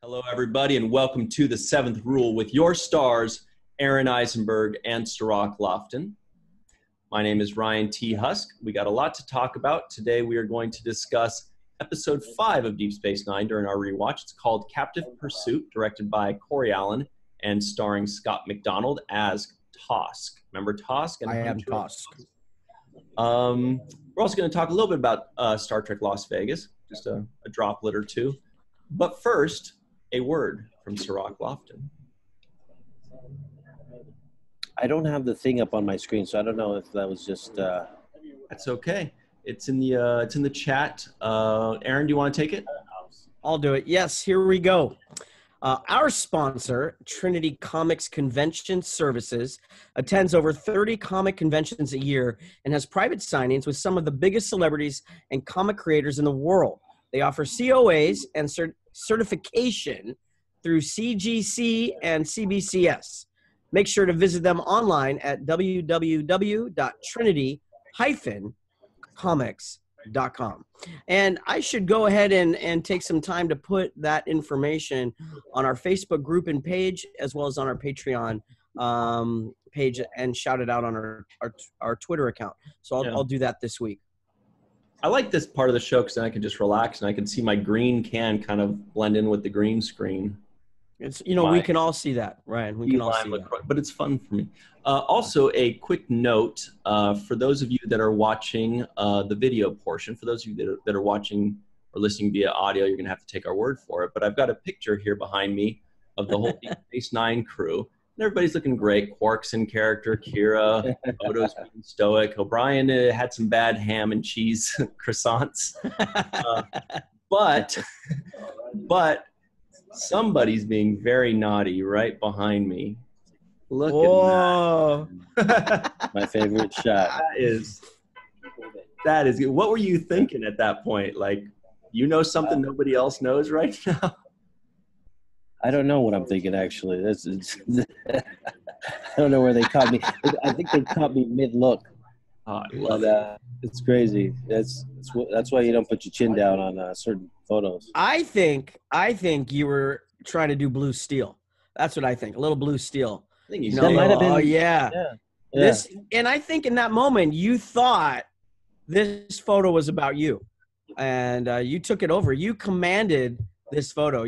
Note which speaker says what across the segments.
Speaker 1: Hello, everybody, and welcome to the Seventh Rule with your stars, Aron Eisenberg and Cirroc Lofton. My name is Ryan T. Husk. We got a lot to talk about. Today, we are going to discuss Episode 5 of Deep Space Nine during our rewatch. It's called Captive Pursuit, directed by Corey Allen and starring Scott McDonald as Tosk. Remember Tosk? And
Speaker 2: I am Tosk.
Speaker 1: We're also going to talk a little bit about Star Trek Las Vegas, just a droplet or two. But first, a word from Cirroc Lofton.
Speaker 3: I don't have the thing up on my screen, so I don't know if that was just.
Speaker 1: That's okay. It's in the chat. Aron, do you want to take it?
Speaker 2: I'll do it. Yes, here we go. Our sponsor, Trinity Comics Convention Services, attends over 30 comic conventions a year and has private signings with some of the biggest celebrities and comic creators in the world. They offer COAs and certification through CGC and CBCS. Make sure to visit them online at www.trinity-comics.com. And I should go ahead and take some time to put that information on our Facebook group and page, as well as on our Patreon page, and shout it out on our Twitter account. So I'll do that this week.
Speaker 1: I like this part of the show because then I can just relax and I can see my green can kind of blend in with the green screen.
Speaker 2: It's we can all see that, Ryan. We can all see that.
Speaker 1: But it's fun for me. Also, a quick note for those of you that are watching the video portion. For those of you that are watching or listening via audio, you're going to have to take our word for it. But I've got a picture here behind me of the whole Deep Space Nine crew. And everybody's looking great. Quark's in character, Kira, Odo's being stoic. O'Brien had some bad ham and cheese croissants. But somebody's being very naughty right behind me. Look at that.
Speaker 3: My favorite shot.
Speaker 1: That is good. What were you thinking at that point? Like, you know something nobody else knows right now?
Speaker 3: I don't know what I'm thinking, actually. I don't know where they caught me. I think they caught me mid-look.
Speaker 1: Oh, I love it.
Speaker 3: It's crazy. That's why you don't put your chin down on certain photos.
Speaker 2: I think you were trying to do blue steel. That's what I think. A little blue steel.
Speaker 1: I think
Speaker 3: that might have been.
Speaker 2: Oh yeah. This, and I think in that moment you thought this photo was about you, and you took it over. You commanded this photo.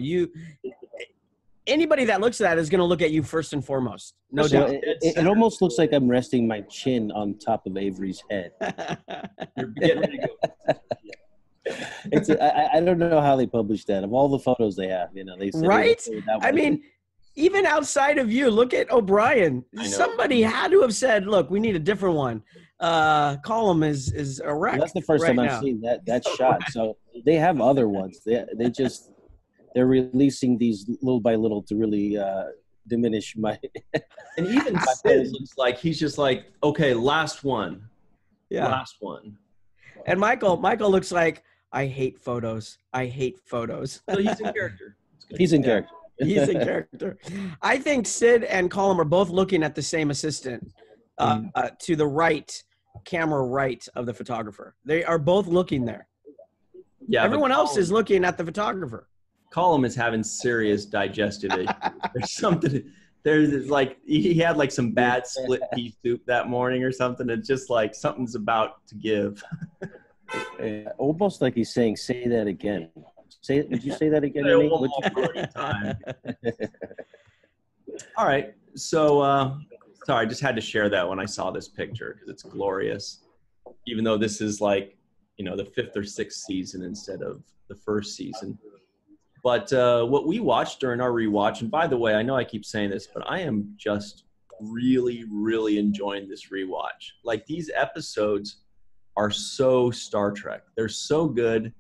Speaker 2: Anybody that looks at that is going to look at you first and foremost. No doubt.
Speaker 3: It almost looks like I'm resting my chin on top of Avery's head.
Speaker 1: You're getting ready to go.
Speaker 3: I don't know how they published that. Of all the photos they have, they said
Speaker 2: right? I mean, even outside of you, look at O'Brien. Somebody had to have said, "Look, we need a different one." Column is erect.
Speaker 3: Well, that's the first time I've seen that shot. So they have other ones. They're releasing these little by little to really diminish my.
Speaker 1: And even Sid looks like he's just like, okay, last one.
Speaker 2: Yeah.
Speaker 1: Last one.
Speaker 2: And Michael looks like, I hate photos. I hate photos.
Speaker 1: So he's in character.
Speaker 3: He's in character.
Speaker 2: He's in character. I think Sid and Colin are both looking at the same assistant to the right, camera right of the photographer. They are both looking there. Yeah. Everyone else is looking at the photographer.
Speaker 1: Colum is having serious digestive issues. There's like he had like some bad split pea soup that morning or something. It's just like something's about to give.
Speaker 3: Almost like he's saying, "Say that again." Would you say that again?
Speaker 1: All right. So sorry, I just had to share that when I saw this picture because it's glorious. Even though this is like the 5th or 6th season instead of the 1st season. But what we watched during our rewatch, and by the way, I know I keep saying this, but I am just really, really enjoying this rewatch. Like, these episodes are so Star Trek. They're so good.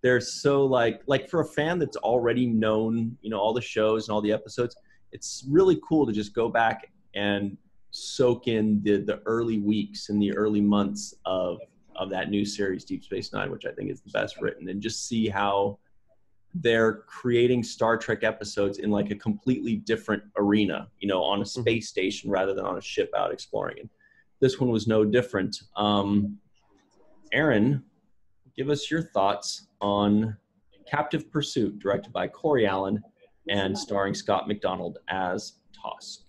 Speaker 1: They're so like for a fan that's already known, all the shows and all the episodes, it's really cool to just go back and soak in the early weeks and the early months of that new series, Deep Space Nine, which I think is the best written, and just see how they're creating Star Trek episodes in like a completely different arena, on a space station rather than on a ship out exploring. And this one was no different. Aron, give us your thoughts on Captive Pursuit, directed by Corey Allen and starring Scott McDonald as Tusk.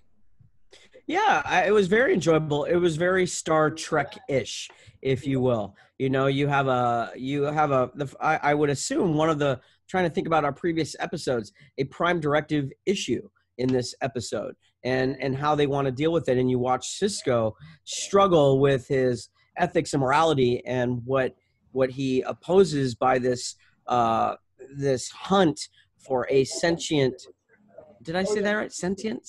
Speaker 2: Yeah, it was very enjoyable. It was very Star Trek-ish, if you will. You know, I would assume one of the, trying to think about our previous episodes, a Prime Directive issue in this episode and how they want to deal with it. And you watch Sisko struggle with his ethics and morality and what he opposes by this this hunt for a sentient, did I say that right? Sentient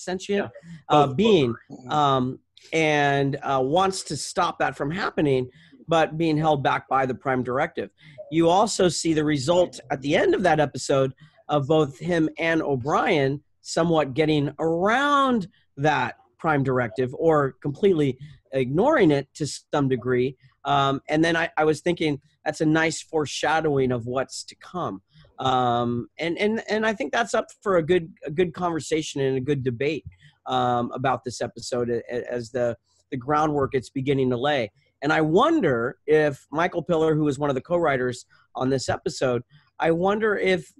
Speaker 2: being, and wants to stop that from happening, but being held back by the Prime Directive. You also see the result at the end of that episode of both him and O'Brien somewhat getting around that Prime Directive or completely ignoring it to some degree. And then I was thinking that's a nice foreshadowing of what's to come. And I think that's up for a good conversation and a good debate about this episode as the groundwork it's beginning to lay. And I wonder if Michael Piller, who was one of the co-writers on this episode, I wonder if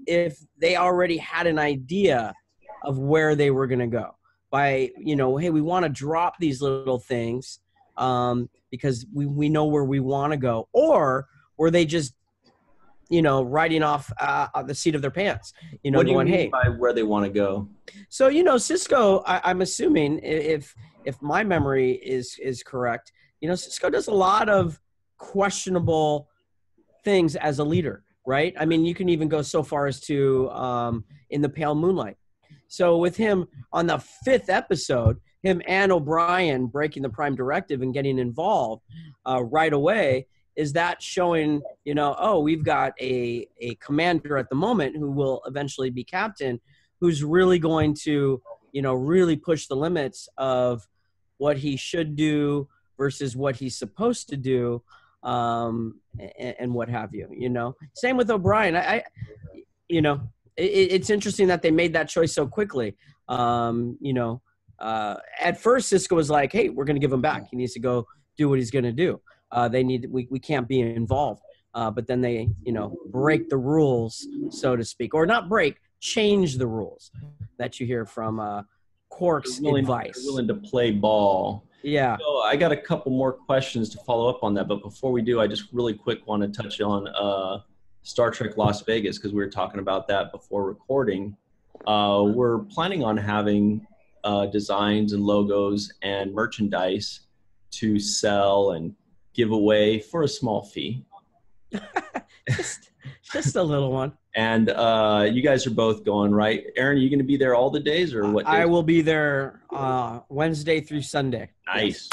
Speaker 2: they already had an idea of where they were going to go by, you know, hey, we want to drop these little things because we know where we want to go, or were they just, you know, riding off the seat of their pants, you know,
Speaker 1: what do
Speaker 2: going,
Speaker 1: you mean
Speaker 2: hey,
Speaker 1: by where they want to go?
Speaker 2: So, you know, Sisko, I'm assuming if my memory is correct, you know, Sisko does a lot of questionable things as a leader, right? I mean, you can even go so far as to in the Pale Moonlight. So with him on the 5th episode, him and O'Brien breaking the Prime Directive and getting involved right away, is that showing, you know, oh, we've got a commander at the moment who will eventually be captain, who's really going to, you know, really push the limits of what he should do versus what he's supposed to do, and what have you, you know. Same with O'Brien. You know, it's interesting that they made that choice so quickly. You know, at first Sisko was like, hey, we're going to give him back. He needs to go do what he's going to do. We can't be involved. But then they, you know, break the rules, so to speak, or not break, change the rules that you hear from Quark's advice.
Speaker 1: They're willing to play ball.
Speaker 2: Yeah.
Speaker 1: So I got a couple more questions to follow up on that, but before we do, I just really quick want to touch on Star Trek Las Vegas, because we were talking about that before recording. We're planning on having designs and logos and merchandise to sell and give away for a small fee.
Speaker 2: just a little one.
Speaker 1: And you guys are both going, right? Aaron, are you going to be there all the days, or what days?
Speaker 2: I will be there Wednesday through Sunday.
Speaker 1: Nice.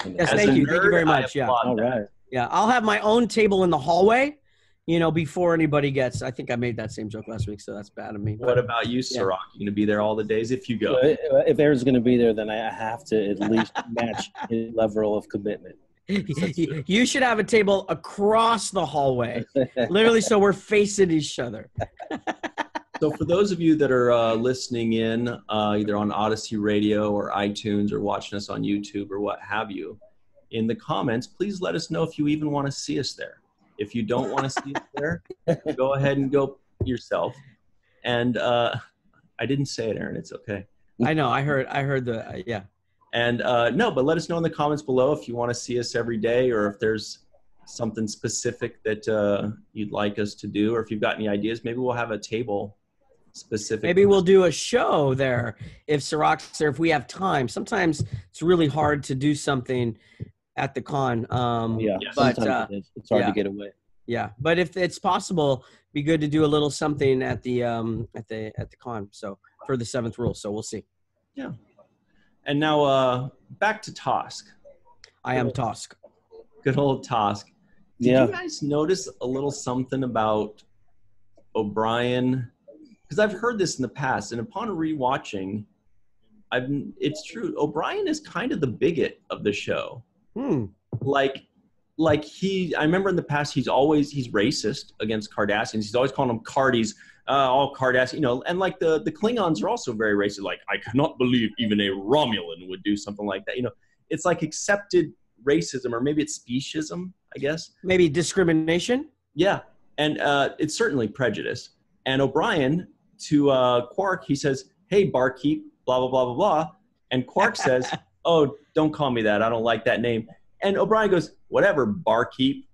Speaker 2: Yes, thank you. Thank you very much. Yeah.
Speaker 3: All right.
Speaker 2: Yeah, I'll have my own table in the hallway, you know, before anybody gets. I think I made that same joke last week, so that's bad of me.
Speaker 1: What about you, Cirroc? You going to be there all the days if you go?
Speaker 3: If Aaron's going to be there, then I have to at least match his level of commitment.
Speaker 2: You should have a table across the hallway, literally, so we're facing each other.
Speaker 1: So for those of you that are listening in, either on Odyssey Radio or iTunes or watching us on YouTube or what have you, in the comments, please let us know if you even want to see us there. If you don't want to see us there, go ahead and go yourself. And I didn't say it, Aaron. It's okay.
Speaker 2: I know. I heard the yeah.
Speaker 1: And no, but let us know in the comments below if you want to see us every day, or if there's something specific that you'd like us to do, or if you've got any ideas. Maybe we'll have a table specific.
Speaker 2: Maybe we'll do a show there if Cirroc's there, if we have time. Sometimes it's really hard to do something at the con.
Speaker 3: Yeah,
Speaker 2: but
Speaker 3: it's hard to get away.
Speaker 2: Yeah, but if it's possible, it'd be good to do a little something at the con. So for the 7th rule. So we'll see.
Speaker 1: Yeah. And now back to Tusk.
Speaker 2: I am Tusk.
Speaker 1: Good old Tusk. Did you guys notice a little something about O'Brien? Because I've heard this in the past, and upon rewatching, it's true. O'Brien is kind of the bigot of the show. Like I remember in the past, he's racist against Cardassians. He's always calling them Cardies. All Cardassian, you know, and like the Klingons are also very racist. Like, I cannot believe even a Romulan would do something like that. You know, it's like accepted racism, or maybe it's speciesism, I guess.
Speaker 2: Maybe discrimination.
Speaker 1: Yeah, and it's certainly prejudice. And O'Brien Quark, he says, "Hey, barkeep, blah blah blah blah blah," and Quark says, "Oh, don't call me that. I don't like that name." And O'Brien goes, "Whatever, barkeep."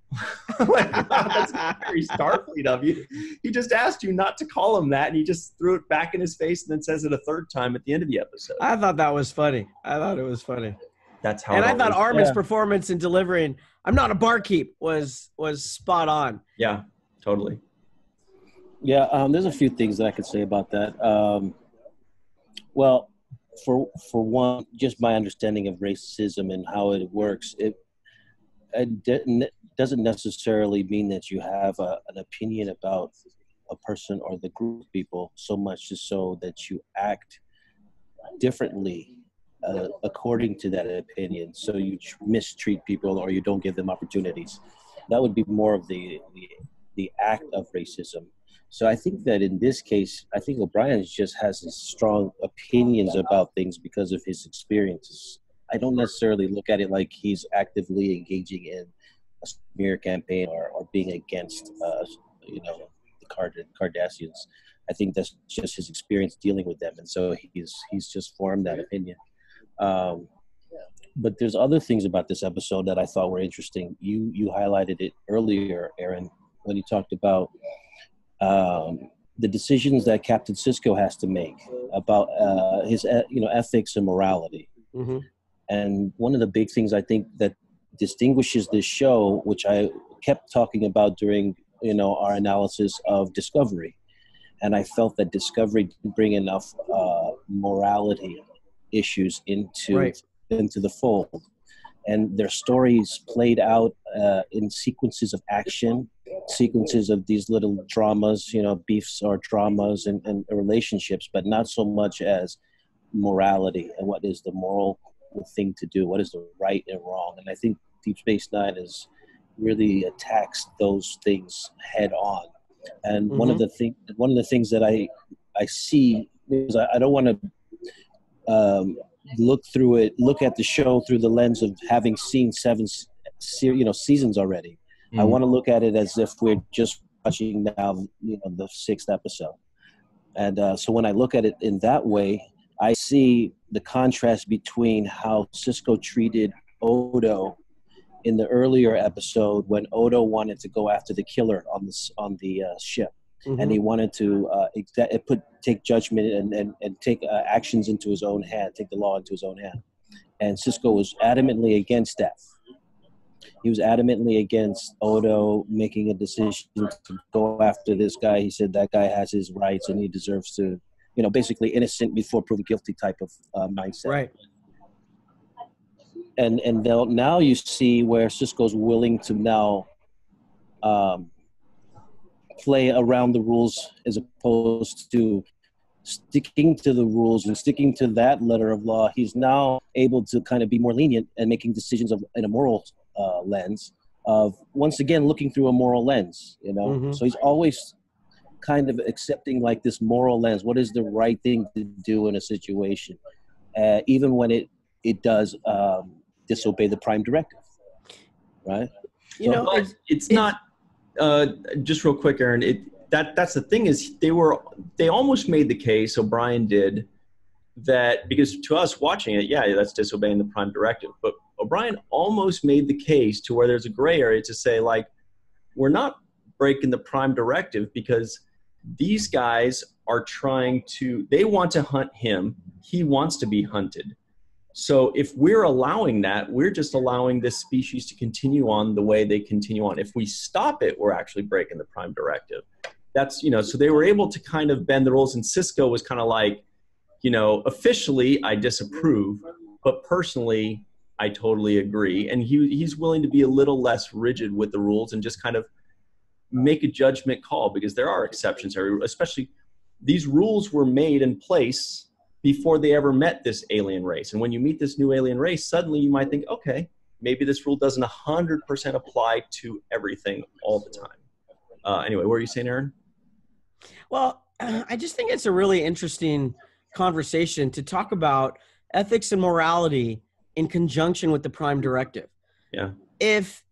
Speaker 1: Like, wow, that's very Starfleet of you. He just asked you not to call him that, and he just threw it back in his face and then says it a third time at the end of the episode.
Speaker 2: I thought that was funny. I thought it was funny.
Speaker 1: That's how.
Speaker 2: And I thought Armin's performance in delivering "I'm not a barkeep" was spot on.
Speaker 1: Yeah, totally.
Speaker 3: Yeah, there's a few things that I could say about that. Well, for one, just my understanding of racism and how it works, it doesn't necessarily mean that you have an opinion about a person or the group of people so much as so that you act differently according to that opinion. So you mistreat people or you don't give them opportunities. That would be more of the act of racism. So I think that in this case, I think O'Brien just has strong opinions about things because of his experiences. I don't necessarily look at it like he's actively engaging in a smear campaign or being against, the Cardassians. I think that's just his experience dealing with them, and so he's just formed that opinion. But there's other things about this episode that I thought were interesting. You highlighted it earlier, Aaron, when you talked about the decisions that Captain Sisko has to make about his ethics and morality.
Speaker 2: Mm-hmm.
Speaker 3: And one of the big things I think that distinguishes this show, which I kept talking about during our analysis of Discovery, and I felt that Discovery didn't bring enough morality issues into the fold, and their stories played out in sequences of action, sequences of these little dramas, beefs or dramas and relationships, but not so much as morality and what is the moral thing to do, what is the right and wrong. And I think Deep Space Nine really attacks those things head on. And
Speaker 2: Mm-hmm.
Speaker 3: one of the things that I see is I don't want to look at the show through the lens of having seen 7 seasons already.
Speaker 1: Mm-hmm.
Speaker 3: I want to look at it as if we're just watching now the 6th episode. And so when I look at it in that way, I see the contrast between how Sisko treated Odo in the earlier episode when Odo wanted to go after the killer on the ship. Mm-hmm. And he wanted to take judgment and take actions into his own hand, take the law into his own hand. And Sisko was adamantly against that. He was adamantly against Odo making a decision to go after this guy. He said that guy has his rights and he deserves to, basically innocent before proven guilty type of mindset.
Speaker 2: Right.
Speaker 3: And now you see where Sisko's willing to now play around the rules as opposed to sticking to the rules and sticking to that letter of law. He's now able to kind of be more lenient and making decisions in a moral lens of, once again, looking through a moral lens,
Speaker 2: Mm-hmm.
Speaker 3: So he's always kind of accepting like this moral lens. What is the right thing to do in a situation? Even when it does disobey the Prime Directive, right?
Speaker 1: It's not, just real quick, Aaron, that's the thing is they almost made the case, O'Brien did, that because to us watching it, yeah, that's disobeying the Prime Directive, but O'Brien almost made the case to where there's a gray area to say, like, we're not breaking the Prime Directive because these guys are they want to hunt him. He wants to be hunted. So if we're allowing that, we're just allowing this species to continue on the way they continue on. If we stop it, we're actually breaking the Prime Directive. That's, so they were able to kind of bend the rules, and Sisko was kind of like, officially I disapprove, but personally I totally agree. And he's willing to be a little less rigid with the rules and just kind of make a judgment call, because there are exceptions, especially these rules were made in place before they ever met this alien race. And when you meet this new alien race, suddenly you might think, okay, maybe this rule doesn't 100% apply to everything all the time. Anyway, what were you saying, Aaron?
Speaker 2: Well, I just think it's a really interesting conversation to talk about ethics and morality in conjunction with the Prime Directive.
Speaker 1: Yeah.
Speaker 2: If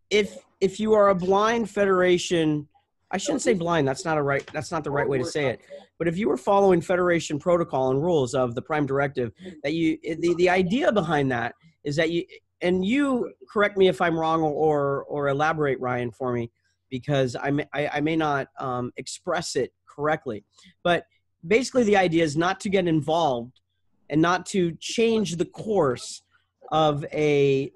Speaker 2: you are a blind Federation I shouldn't say blind. That's not the right way to say it. But if you were following Federation protocol and rules of the Prime Directive, that the idea behind that is that you correct me if I'm wrong or elaborate, Ryan, for me, because I may not express it correctly. But basically the idea is not to get involved and not to change the course of a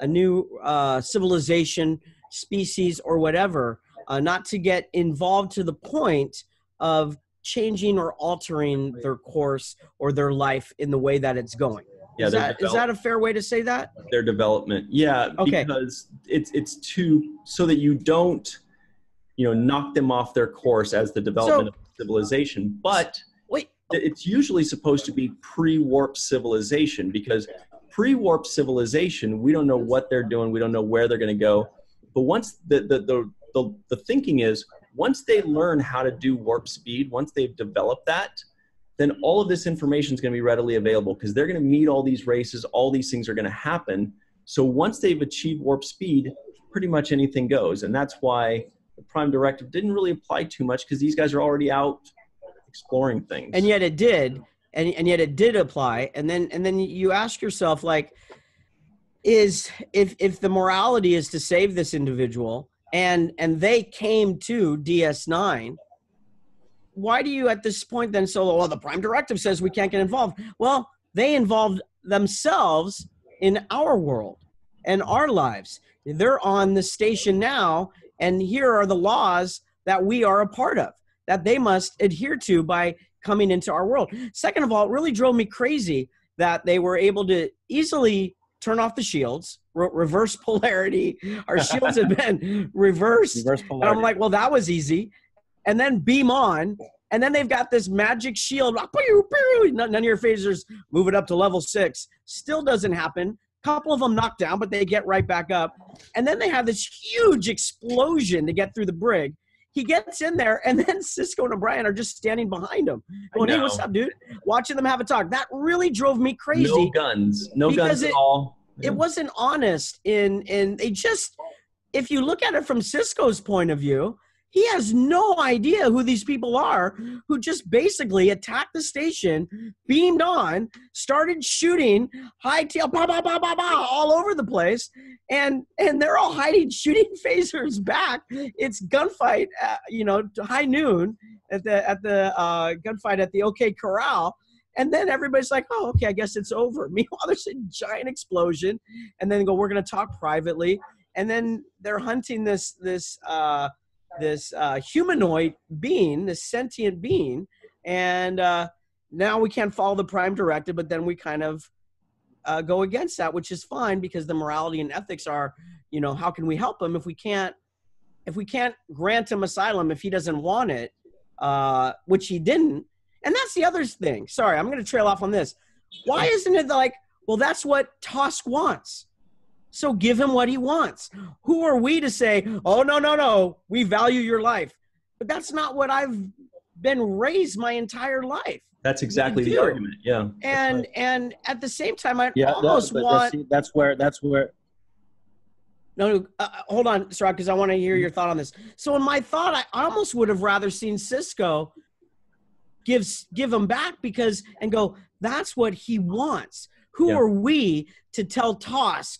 Speaker 2: new civilization, species, or whatever, not to get involved to the point of changing or altering their course or their life in the way that it's going.
Speaker 1: Yeah,
Speaker 2: is that a fair way to say that?
Speaker 1: Their development. Yeah,
Speaker 2: okay.
Speaker 1: Because it's so that you don't, knock them off their course as the development of civilization. But it's usually supposed to be pre-warp civilization, because pre-warp civilization, we don't know what they're doing, we don't know where they're going to go. But once the thinking is, once they learn how to do warp speed, once they've developed that, then all of this information is going to be readily available, because they're going to meet all these races, all these things are going to happen. So once they've achieved warp speed, pretty much anything goes. And that's why the Prime Directive didn't really apply too much, because these guys are already out exploring things.
Speaker 2: And yet it did. And yet it did apply. And then you ask yourself, like, if the morality is to save this individual, and they came to DS9, why do you at this point then say, well, the Prime Directive says we can't get involved? Well, they involved themselves in our world and our lives. They're on the station now, and here are the laws that we are a part of, that they must adhere to by coming into our world. Second of all, it really drove me crazy that they were able to easily turn off the shields, reverse polarity. Our shields had been reversed. Reverse polarity. And I'm like, well, that was easy. And then beam on, and then they've got this magic shield. None of your phasers move it up to level 6. Still doesn't happen. Couple of them knocked down, but they get right back up. And then they have this huge explosion to get through the brig. He gets in there, and then Sisko and O'Brien are just standing behind him, going, hey, what's up, dude? Watching them have a talk. That really drove me crazy.
Speaker 1: No guns. No guns at all.
Speaker 2: Yeah. It wasn't honest. They just, if you look at it from Sisko's point of view, he has no idea who these people are, who just basically attacked the station, beamed on, started shooting, hightail, all over the place, and they're all hiding, shooting phasers back. It's gunfight, to high noon at the gunfight at the OK Corral, and then everybody's like, oh, okay, I guess it's over. Meanwhile, there's a giant explosion, and then we're going to talk privately, and then they're hunting this humanoid being, this sentient being, and now we can't follow the Prime Directive, but then we kind of go against that, which is fine, because the morality and ethics are, how can we help him if we can't grant him asylum if he doesn't want it, which he didn't. And that's the other thing. Sorry, I'm going to trail off on this. Why isn't it like, well, that's what Tusk wants, so give him what he wants? Who are we to say, oh, no, we value your life? But that's not what I've been raised my entire life.
Speaker 1: That's exactly the argument, yeah.
Speaker 2: And at the same time, I almost want...
Speaker 3: That's where...
Speaker 2: No, hold on, Cirroc, because I want to hear your thought on this. So in my thought, I almost would have rather seen Sisko give him back and go, that's what he wants. Who are we to tell Tusk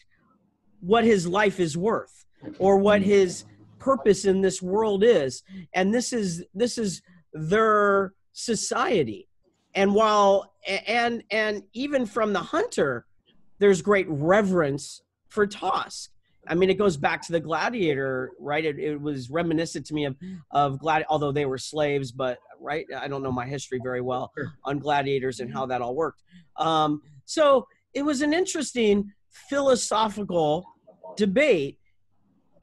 Speaker 2: what his life is worth or what his purpose in this world is? And this is their society. And while and even from the hunter, there's great reverence for Tusk. I mean, it goes back to the gladiator, right? It was reminiscent to me of gladiator, although they were slaves, but right, I don't know my history very well on gladiators and how that all worked. So it was an interesting philosophical debate,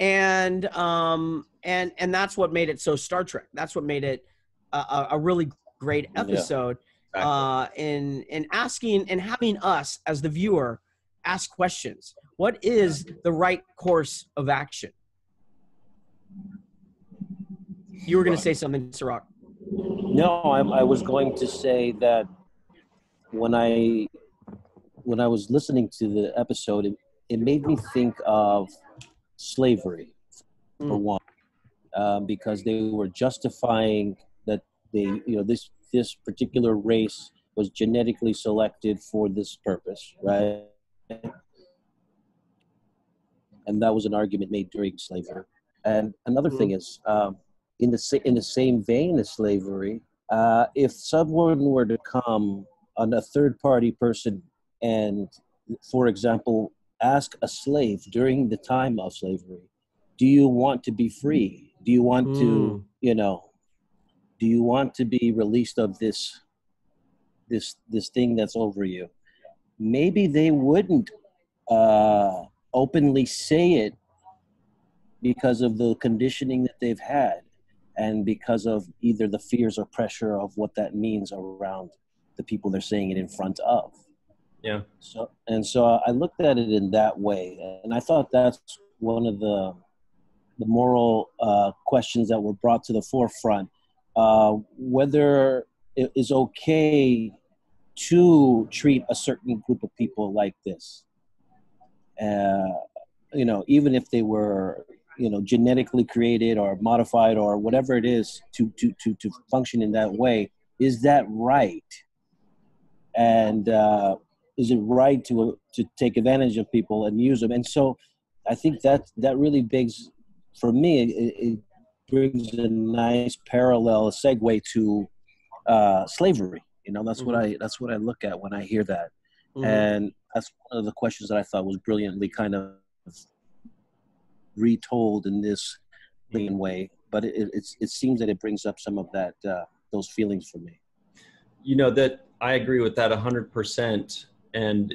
Speaker 2: and that's what made it so Star Trek. That's what made it a really great episode. Yeah, exactly. In asking and having us as the viewer ask questions. What is the right course of action? You were going to say something, Cirroc.
Speaker 3: No, I was going to say that when I was listening to the episode, it made me think of slavery, for one. because they were justifying that this particular race was genetically selected for this purpose, right? And that was an argument made during slavery. And another thing is, in the same vein as slavery, if someone were to come on a third-party person and, for example, ask a slave during the time of slavery, do you want to be free? Do you want to, do you want to be released of this thing that's over you? Maybe they wouldn't openly say it because of the conditioning that they've had and because of either the fears or pressure of what that means around the people they're saying it in front of.
Speaker 1: Yeah.
Speaker 3: So I looked at it in that way, and I thought that's one of the moral questions that were brought to the forefront, whether it is okay to treat a certain group of people like this. Even if they were, genetically created or modified or whatever it is to function in that way, is that right? And is it right to take advantage of people and use them? And so I think that really begs, for me, it brings a nice parallel, a segue to slavery. That's what I look at when I hear that. Mm-hmm. And that's one of the questions that I thought was brilliantly kind of retold in this way. But it seems that it brings up some of that those feelings for me.
Speaker 1: That I agree with that 100%. And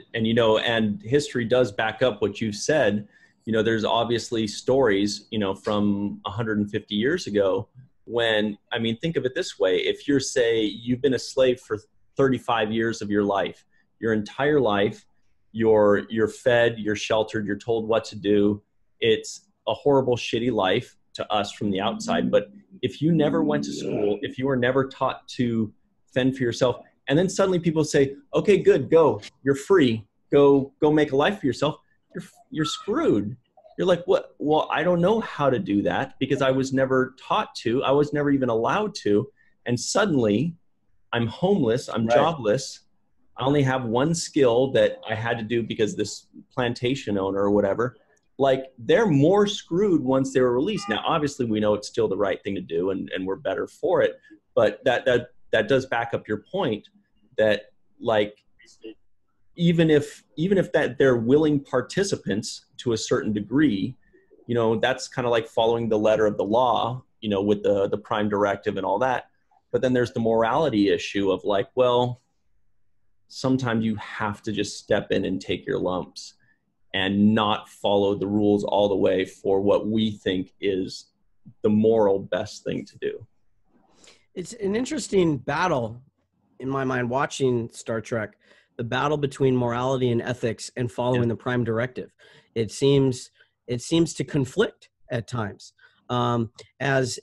Speaker 1: history does back up what you said. There's obviously stories, from 150 years ago when, think of it this way. If you've been a slave for 35 years of your life, your entire life, you're fed, you're sheltered, you're told what to do. It's a horrible, shitty life to us from the outside. But if you never went to school, if you were never taught to fend for yourself, and then suddenly people say, okay, good, go, you're free, go make a life for yourself, you're screwed. You're like, what? Well, I don't know how to do that because I was never taught to. I was never even allowed to. And suddenly I'm homeless, I'm jobless. I only have one skill that I had to do because this plantation owner or whatever, like they're more screwed once they were released. Now, obviously we know it's still the right thing to do and we're better for it. But that does back up your point that like, even if that they're willing participants to a certain degree, that's kind of like following the letter of the law, with the prime directive and all that. But then there's the morality issue of like, well, sometimes you have to just step in and take your lumps and not follow the rules all the way for what we think is the moral best thing to do.
Speaker 2: It's an interesting battle in my mind watching Star Trek, the battle between morality and ethics and following the prime directive. It seems to conflict at times. As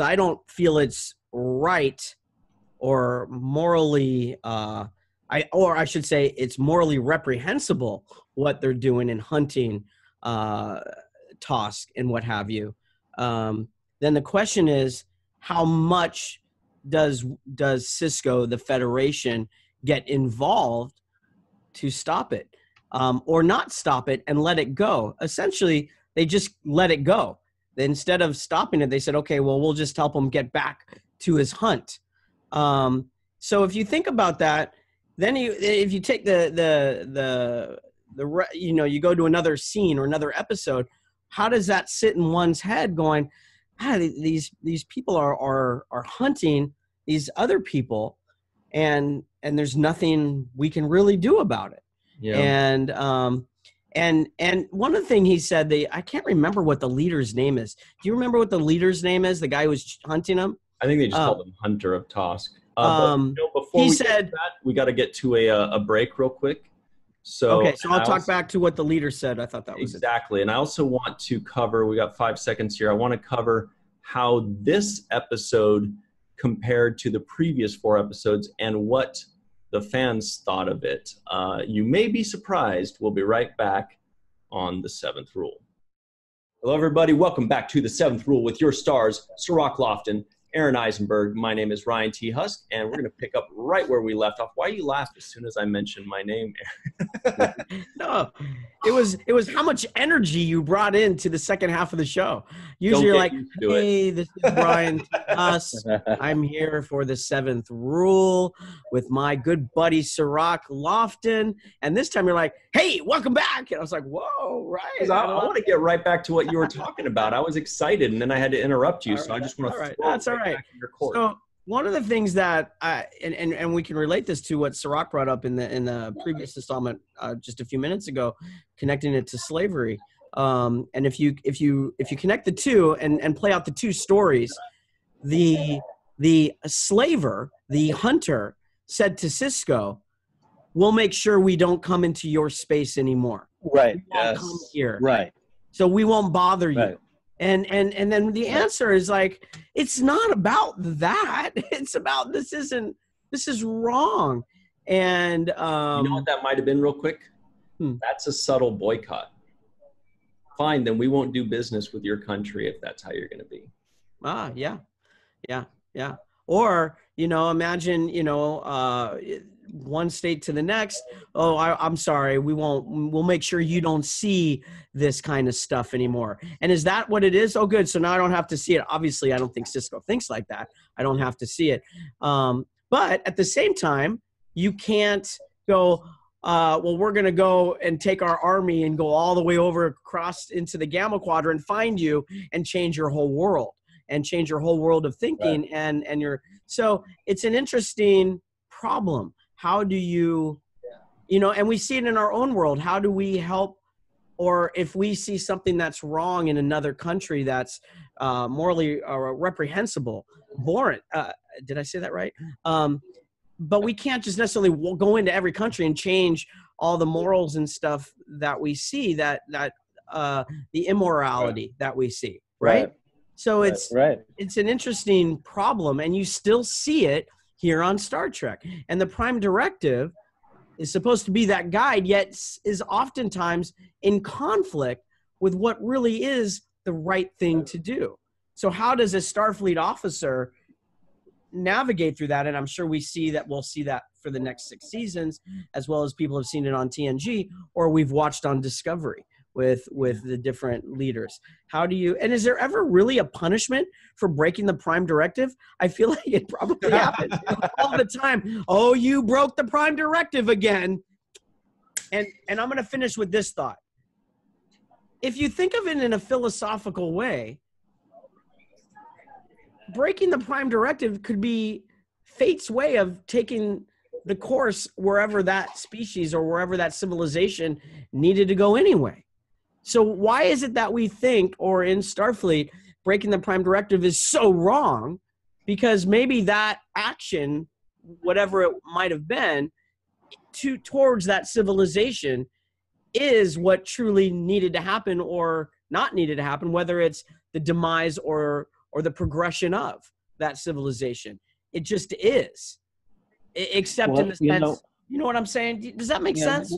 Speaker 2: I don't feel it's right or morally, I should say it's morally reprehensible what they're doing in hunting Tosk and what have you. Then the question is, how much does Sisko, the Federation, get involved to stop it, or not stop it and let it go? Essentially, they just let it go. Instead of stopping it, they said, okay, well, we'll just help him get back to his hunt. So if you think about that, then if you take you go to another scene or another episode, how does that sit in one's head going, these people are hunting these other people and there's nothing we can really do about it. Yeah. And one of the things he said, I can't remember what the leader's name is. Do you remember what the leader's name is? The guy who was hunting him?
Speaker 1: I think they just called him Hunter of Tosk. Before we said that, we got to get to a break real quick. So
Speaker 2: I'll talk back to what the leader said. I thought that was
Speaker 1: exactly. And I also want to cover, we got 5 seconds here. I want to cover how this episode compared to the previous 4 episodes and what the fans thought of it. You may be surprised. We'll be right back on the 7th Rule. Hello, everybody. Welcome back to The Seventh Rule with your stars, Cirroc Lofton, Aron Eisenberg. My name is Ryan T. Husk, and we're going to pick up right where we left off. Why you laughed as soon as I mentioned my name, Aron?
Speaker 2: No, it was how much energy you brought into the second half of the show. Usually you're like, hey, this is Ryan T. Husk. I'm here for The Seventh Rule with my good buddy Cirroc Lofton. And this time you're like, hey, welcome back. And I was like, whoa, right.
Speaker 1: I want to get right back to what you were talking about. I was excited, and then I had to interrupt you, so I just want to
Speaker 2: That's all right. So one of the things that and we can relate this to what Cirroc brought up in the previous installment just a few minutes ago, connecting it to slavery. And if you connect the two and play out the two stories, the slaver, the hunter, said to Sisko, "We'll make sure we don't come into your space anymore.
Speaker 3: Right.
Speaker 2: We won't come here.
Speaker 3: Right.
Speaker 2: So we won't bother you."
Speaker 3: Right.
Speaker 2: And then the answer is like, it's not about that. It's about this is wrong. And
Speaker 1: you know what that might have been real quick? That's a subtle boycott. Fine, then we won't do business with your country if that's how you're going to be.
Speaker 2: Yeah. Or, imagine, one state to the next. Oh, I'm sorry. We'll make sure you don't see this kind of stuff anymore. And is that what it is? Oh, good. So now I don't have to see it. Obviously, I don't think Sisko thinks like that. I don't have to see it. But at the same time, you can't go, well, we're going to go and take our army and go all the way over across into the Gamma Quadrant, find you and change your whole world and change your whole world of thinking. Right. So it's an interesting problem. How do you, and we see it in our own world. How do we help, or if we see something that's wrong in another country that's morally reprehensible, abhorrent, did I say that right? But we can't just necessarily go into every country and change all the morals and stuff that we see, that the immorality that we see, right? So it's an interesting problem, and you still see it here on Star Trek. And the Prime Directive is supposed to be that guide, yet is oftentimes in conflict with what really is the right thing to do. So how does a Starfleet officer navigate through that? And I'm sure we'll see that for the next 6 seasons, as well as people have seen it on TNG, or we've watched on Discovery with the different leaders. How do you, and is there ever really a punishment for breaking the Prime Directive? I feel like it probably happens all the time. Oh, you broke the Prime Directive again. And I'm going to finish with this thought. If you think of it in a philosophical way, breaking the Prime Directive could be fate's way of taking the course wherever that species or wherever that civilization needed to go anyway. So why is it that we think, or in Starfleet, breaking the Prime Directive is so wrong? Because maybe that action, whatever it might have been, towards that civilization is what truly needed to happen or not needed to happen, whether it's the demise or the progression of that civilization. It just is. Except in the sense, you know what I'm saying? Does that make sense?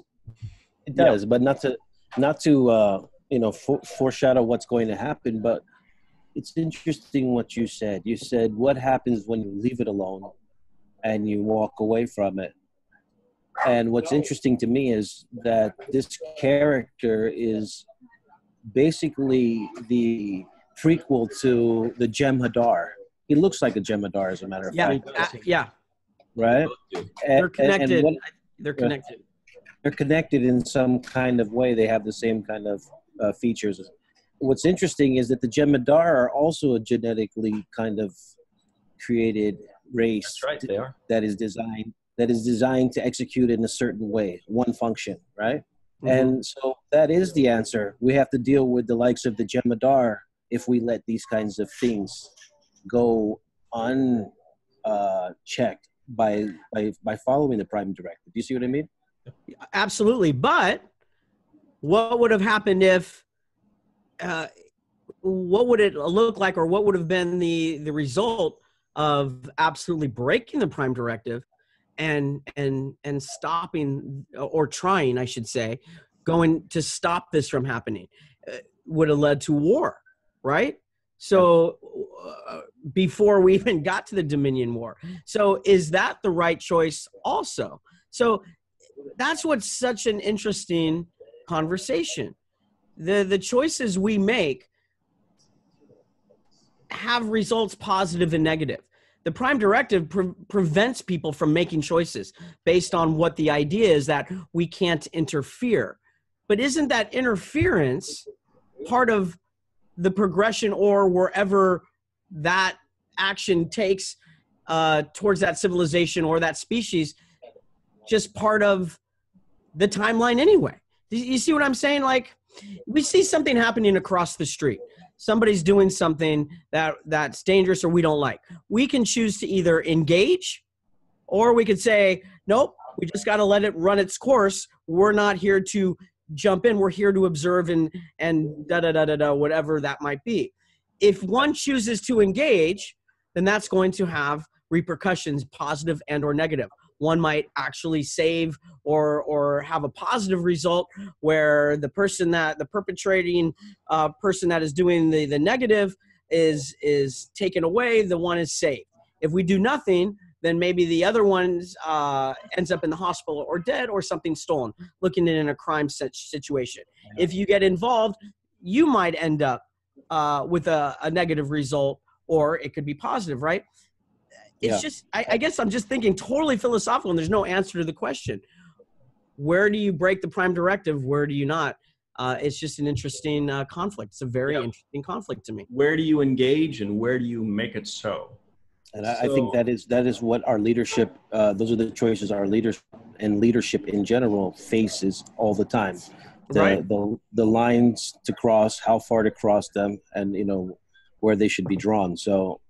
Speaker 3: It does, but not to foreshadow what's going to happen, but it's interesting what you said. You said, what happens when you leave it alone and you walk away from it? And what's interesting to me is that this character is basically the prequel to the Jem'Hadar. He looks like a Jem'Hadar, as a matter of fact.
Speaker 2: Yeah.
Speaker 3: Right?
Speaker 2: They're connected. They're connected.
Speaker 3: They're connected in some kind of way. They have the same kind of features. What's interesting is that the Jem'Hadar are also a genetically kind of created race.
Speaker 1: That's right, they are.
Speaker 3: That is designed to execute in a certain way, one function, right? Mm-hmm. And so that is the answer. We have to deal with the likes of the Jem'Hadar if we let these kinds of things go unchecked by following the Prime Directive. Do you see what I mean?
Speaker 2: Absolutely. But what would have happened if, what would it look like, or what would have been the result of absolutely breaking the Prime Directive and stopping, or trying, I should say, going to stop this from happening? would have led to war, right? So before we even got to the Dominion War. So is that the right choice also? So that's what's such an interesting conversation. The choices we make have results positive and negative. The prime directive prevents people from making choices based on what the idea is that we can't interfere. But isn't that interference part of the progression, or wherever that action takes towards that civilization or that species, just part of the timeline anyway? You see what I'm saying? Like, we see something happening across the street. Somebody's doing something that's dangerous or we don't like. We can choose to either engage, or we could say, nope, we just got to let it run its course. We're not here to jump in. We're here to observe and whatever that might be. If one chooses to engage, then that's going to have repercussions, positive and or negative. One might actually save or have a positive result, where the perpetrating person that is doing the negative is taken away, the one is saved. If we do nothing, then maybe the other one ends up in the hospital or dead, or something stolen, looking in a crime situation. If you get involved, you might end up with a negative result, or it could be positive, right? It's just, I guess I'm just thinking totally philosophical, and there's no answer to the question. Where do you break the prime directive? Where do you not? It's just an interesting conflict. It's a very interesting conflict to me.
Speaker 1: Where do you engage, and where do you make it so?
Speaker 3: And I think that is what our leadership, those are the choices our leaders and leadership in general faces all the time. The lines to cross, how far to cross them, and, you know, where they should be drawn. So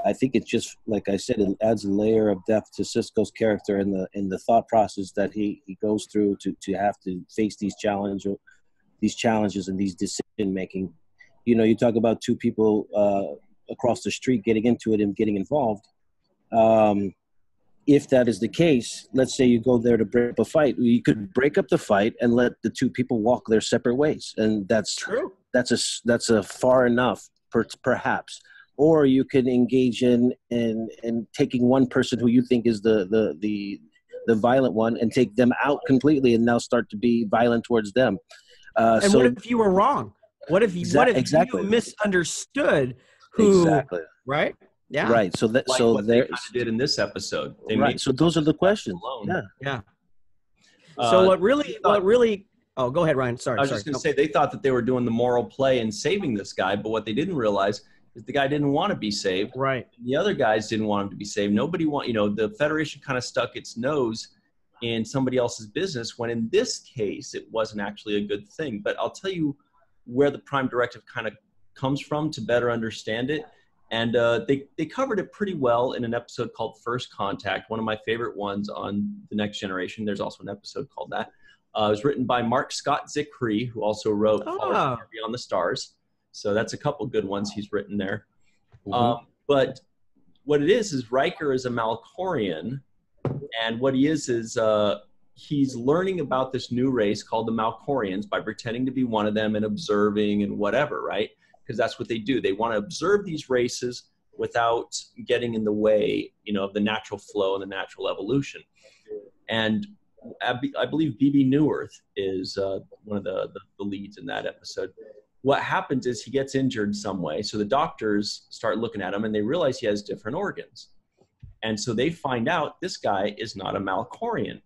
Speaker 3: I think it just, like I said, it adds a layer of depth to Sisko's character and the thought process that he goes through to have to face these challenges and these decision making. You know, you talk about two people across the street getting into it and getting involved. If that is the case, let's say you go there to break up a fight, you could break up the fight and let the two people walk their separate ways, and that's true. That's a far enough, perhaps. Or you can engage in taking one person who you think is the violent one and take them out completely, and now start to be violent towards them.
Speaker 2: And what if you were wrong? What if you misunderstood who? Exactly. Right. Yeah.
Speaker 3: Right. So that
Speaker 1: like what they kind of did in this episode.
Speaker 3: So those are the questions.
Speaker 2: Yeah. So what really? Oh, go ahead, Ryan. Sorry.
Speaker 1: I was just going to say, they thought that they were doing the moral play and saving this guy, but what they didn't realize is the guy didn't want to be saved.
Speaker 2: Right.
Speaker 1: The other guys didn't want him to be saved. Nobody the Federation kind of stuck its nose in somebody else's business, when in this case, it wasn't actually a good thing. But I'll tell you where the Prime Directive kind of comes from to better understand it. And they covered it pretty well in an episode called First Contact, one of my favorite ones on The Next Generation. There's also an episode called that. It was written by Mark Scott Zickrey, who also wrote Beyond the Stars. So that's a couple good ones he's written there. Mm-hmm. But what it is Riker is a Malkorian, and what he is he's learning about this new race called the Malkorians by pretending to be one of them and observing and whatever, right? Because that's what they do. They want to observe these races without getting in the way, of the natural flow and the natural evolution. And I believe B.B. Newirth is one of the leads in that episode. What happens is he gets injured some way. So the doctors start looking at him and they realize he has different organs. And so they find out this guy is not a Malkorian.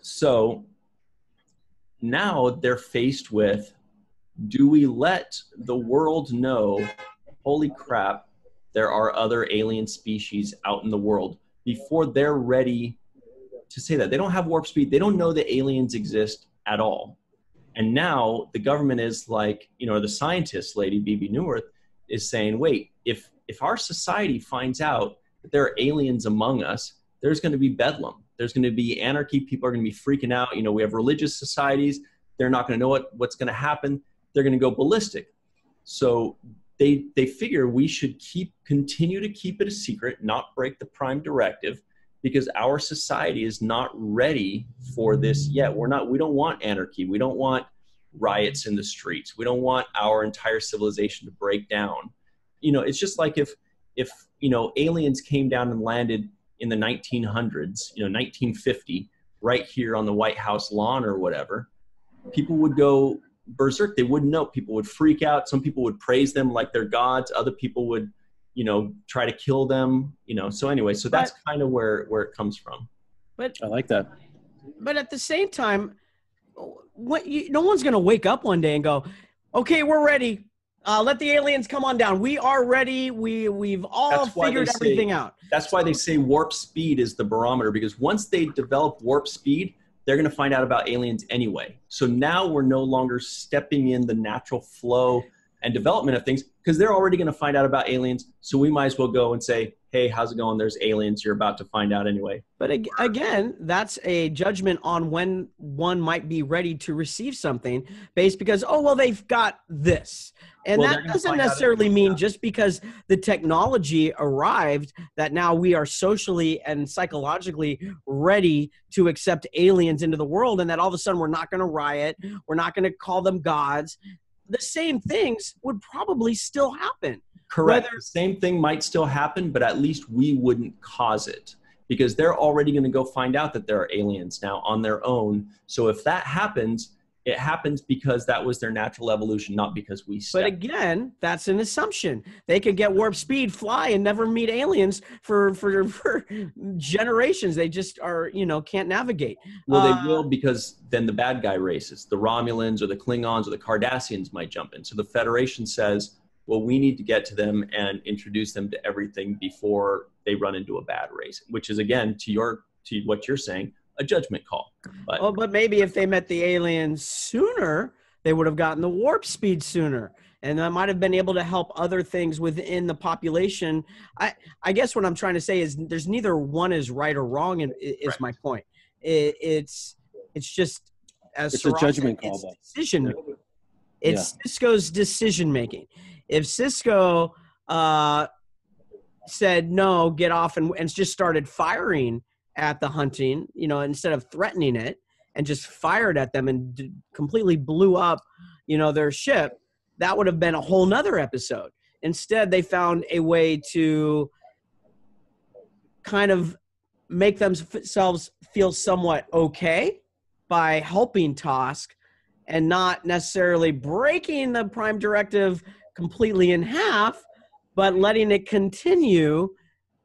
Speaker 1: So now they're faced with, do we let the world know, holy crap, there are other alien species out in the world, before they're ready to say that? They don't have warp speed. They don't know that aliens exist at all. And now the government is like, the scientist lady, B.B. Newirth, is saying, wait, if our society finds out that there are aliens among us, there's going to be bedlam. There's going to be anarchy. People are going to be freaking out. We have religious societies. They're not going to know what's going to happen. They're going to go ballistic. So they figure we should continue to keep it a secret, not break the Prime Directive, because our society is not ready for this yet. We don't want anarchy. We don't want riots in the streets. We don't want our entire civilization to break down. You know, it's just like if you know, aliens came down and landed in the 1900s, you know, 1950, right here on the White House lawn or whatever, people would go berserk. They wouldn't know. People would freak out. Some people would praise them like they're gods. Other people would, you know, try to kill them, you know. So anyway, so that's kind of where it comes from.
Speaker 2: But
Speaker 3: I like that.
Speaker 2: But at the same time, no one's going to wake up one day and go, okay, we're ready. Let the aliens come on down. We are ready. We've all figured everything out.
Speaker 1: That's why they say warp speed is the barometer, because once they develop warp speed, they're going to find out about aliens anyway. So now we're no longer stepping in the natural flow and development of things, because they're already going to find out about aliens. So we might as well go and say, hey, how's it going? There's aliens. You're about to find out anyway.
Speaker 2: But again, that's a judgment on when one might be ready to receive something based because, oh, well, they've got this. And that doesn't necessarily mean just because the technology arrived that now we are socially and psychologically ready to accept aliens into the world, and that all of a sudden we're not going to riot. We're not going to call them gods. The same things would probably still happen.
Speaker 1: Correct. The same thing might still happen, but at least we wouldn't cause it, because they're already going to go find out that there are aliens now on their own. So if that happens, it happens because that was their natural evolution, not because we stepped.
Speaker 2: But again, that's an assumption. They could get warp speed, fly, and never meet aliens for generations. They just are, you know, can't navigate.
Speaker 1: Well, they will, because then the bad guy races, the Romulans or the Klingons or the Cardassians might jump in. So the Federation says, well, we need to get to them and introduce them to everything before they run into a bad race, which is, again, to what you're saying, a judgment call.
Speaker 2: But maybe if they met the aliens sooner, they would have gotten the warp speed sooner. And that might have been able to help other things within the population. I guess what I'm trying to say is there's neither one is right or wrong, is my point. It's just, as
Speaker 3: it's a judgment call.
Speaker 2: It's decision making. It's Sisko's decision making. If Sisko said, no, get off, and just started firing at the hunting, you know, instead of threatening it, and just fired at them and completely blew up, you know, their ship, that would have been a whole nother episode. Instead, they found a way to kind of make themselves feel somewhat okay by helping Tosk and not necessarily breaking the Prime Directive completely in half, but letting it continue.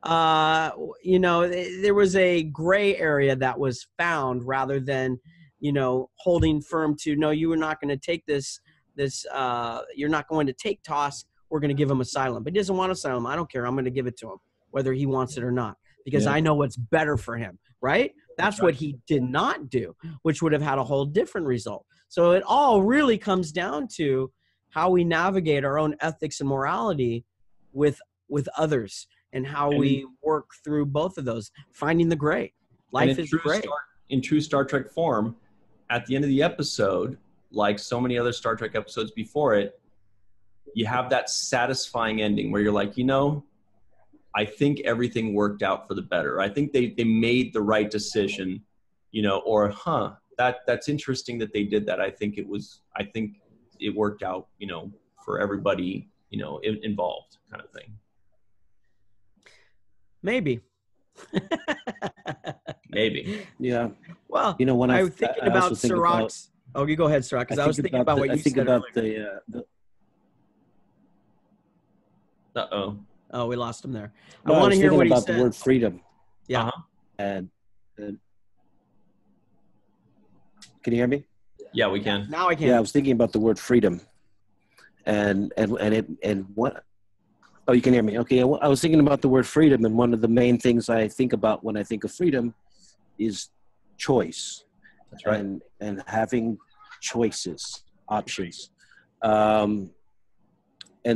Speaker 2: You know, there was a gray area that was found rather than, you know, holding firm to, no, you are not going to take this, you're not going to take Tosk. We're going to give him asylum. But he doesn't want asylum. I don't care. I'm going to give it to him, whether he wants it or not, because I know what's better for him, right? That's what he did not do, which would have had a whole different result. So it all really comes down to how we navigate our own ethics and morality with others, and how we work through both of those, finding the gray. Life is gray.
Speaker 1: In true Star Trek form, at the end of the episode, like so many other Star Trek episodes before it, you have that satisfying ending where you're like, you know, I think everything worked out for the better. I think they made the right decision, you know, or, that's interesting that they did that. I think it worked out, you know, for everybody, you know, involved, kind of thing.
Speaker 2: Maybe.
Speaker 1: Maybe.
Speaker 3: Yeah.
Speaker 2: Well,
Speaker 3: you know, when
Speaker 2: I was thinking about Cirroc's. Oh, you go ahead, Cirroc, because I was thinking about what you said earlier.
Speaker 1: Uh-oh.
Speaker 2: Oh, we lost him there.
Speaker 3: No,
Speaker 2: I want to hear what he said.
Speaker 3: The word freedom.
Speaker 2: Yeah.
Speaker 3: And can you hear me?
Speaker 1: Yeah, we can.
Speaker 2: Now I can.
Speaker 3: Yeah, I was thinking about the word freedom, and what. Oh, you can hear me. Okay, I was thinking about the word freedom, and one of the main things I think about when I think of freedom is choice.
Speaker 1: That's right.
Speaker 3: And having choices, options. And